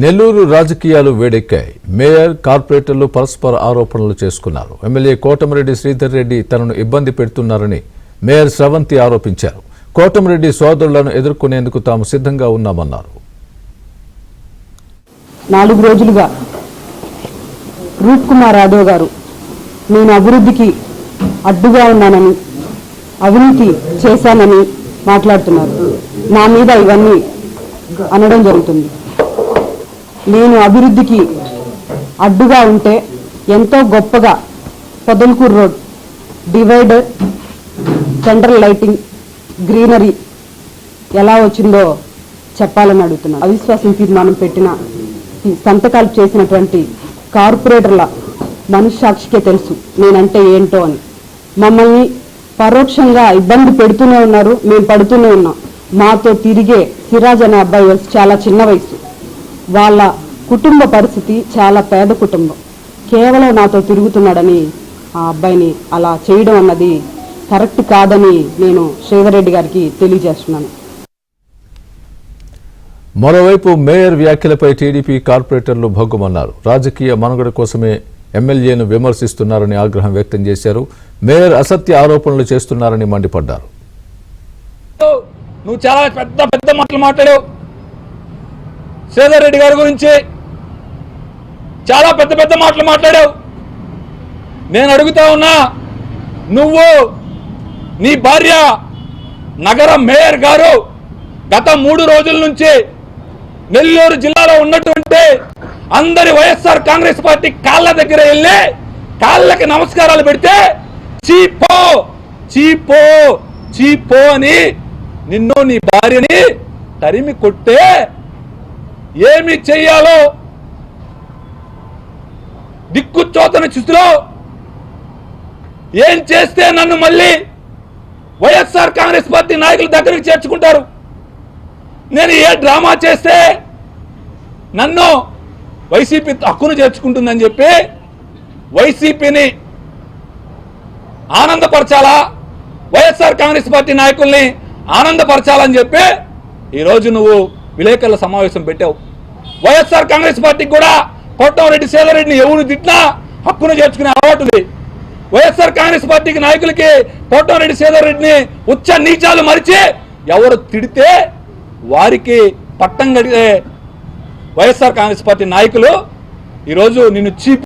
నెల్లూరు రాజకీయాలు వేడెక్కాయి. మేయర్, కార్పొరేటర్లు పరస్పర ఆరోపణలు చేసుకున్నారు. ఎమ్మెల్యే కోటమిరెడ్డి శ్రీధర్ రెడ్డి తనను ఇబ్బంది పెడుతున్నారని మేయర్ శ్రవంతి ఆరోపించారు. కోటమిరెడ్డి సోదరులను ఎదుర్కొనేందుకు తాము సిద్ధంగా ఉన్నామన్నారు. 4 రోజులుగా రూప్ కుమార్ యాదవ్ గారు నేను అభివృద్ధికి అడ్డుగా ఉన్నానని, అవినీతి చేశానని మాట్లాడుతున్నారు. నా మీద ఇవన్నీ అనడం జరుగుతుంది. నేను అభివృద్ధికి అడ్డుగా ఉంటే ఎంతో గొప్పగా Podalakuru road divider, central lighting, greenery ఎలా వచ్చిందో చెప్పాలని అడుగుతున్నాను. అవిశ్వాసం తీర్మానం పెట్టిన సంతకాలు చేసినటువంటి కార్పొరేటర్ల మనస్సాక్షికే తెలుసు నేనంటే ఏంటో అని. మమ్మల్ని పరోక్షంగా ఇబ్బంది పెడుతూనే ఉన్నారు, మేము పడుతూనే ఉన్నాం. మాతో తిరిగే సిరాజ్ అనే అబ్బాయి వయసు చాలా చిన్న వయసు. వాళ్ళ కుటుంబ పరిస్థితి చాలా పేద కుటుంబం. కేవలం నాతో తిరుగుతున్నాడని ఆ అబ్బాయిని అలా చేయడం అన్నది కరెక్ట్ కాదని నేను శ్రీధర్ రెడ్డి గారికి తెలియజేస్తున్నాను. మరోవైపు మేయర్ వ్యాఖ్యలపై టీడీపీ కార్పొరేటర్లు భగ్గుమన్నారు. రాజకీయ మనుగడ కోసమే ఎమ్మెల్యేను విమర్శిస్తున్నారని ఆగ్రహం వ్యక్తం చేశారు. మేయర్ అసత్య ఆరోపణలు చేస్తున్నారని మండిపడ్డారు. నువ్వు చాలా పెద్ద పెద్ద మాటలు మాట్లాడావు. శ్రీధర్ రెడ్డి గారి గురించి చాలా పెద్ద పెద్ద మాటలు మాట్లాడావు. నేను అడుగుతా ఉన్నా, నువ్వు నీ భార్య నగర మేయర్ గారు గత 3 రోజుల నుంచి నెల్లూరు జిల్లాలో ఉన్నటువంటి అందరి వైఎస్ఆర్ కాంగ్రెస్ పార్టీ కాళ్ళ దగ్గర వెళ్ళి కాళ్ళకి నమస్కారాలు పెడితే చీపో చీపో చీపో అని నిన్ను నీ భార్యని తరిమి కొట్టే ఏమి చెయ్యాలో దిక్కుచోతని స్థితిలో ఏం చేస్తే నన్ను మళ్ళీ వైఎస్ఆర్ కాంగ్రెస్ పార్టీ నాయకుల దగ్గరికి చేర్చుకుంటారు, నేను ఏ డ్రామా చేస్తే నన్ను వైసీపీ హక్కును చేర్చుకుంటుందని చెప్పి వైసీపీని ఆనందపరచాలా, వైఎస్ఆర్ కాంగ్రెస్ పార్టీ నాయకుల్ని ఆనందపరచాలని చెప్పి ఈరోజు నువ్వు విలేకరుల సమావేశం పెట్టావు. వైఎస్ఆర్ కాంగ్రెస్ పార్టీకి కూడా కోటమిరెడ్డి శ్రీధర్ రెడ్డిని ఎవరు తిట్టినా హక్కును చేర్చుకునే అలవాటు ఉంది. వైఎస్ఆర్ కాంగ్రెస్ పార్టీకి నాయకులకి కోటమిరెడ్డి శ్రీధర్ రెడ్డిని ఉచ్చ నీచాలు మరిచి ఎవరు తిడితే వారికి పట్టం కడిగే వైఎస్ఆర్ కాంగ్రెస్ పార్టీ నాయకులు ఈరోజు నిన్ను చీప్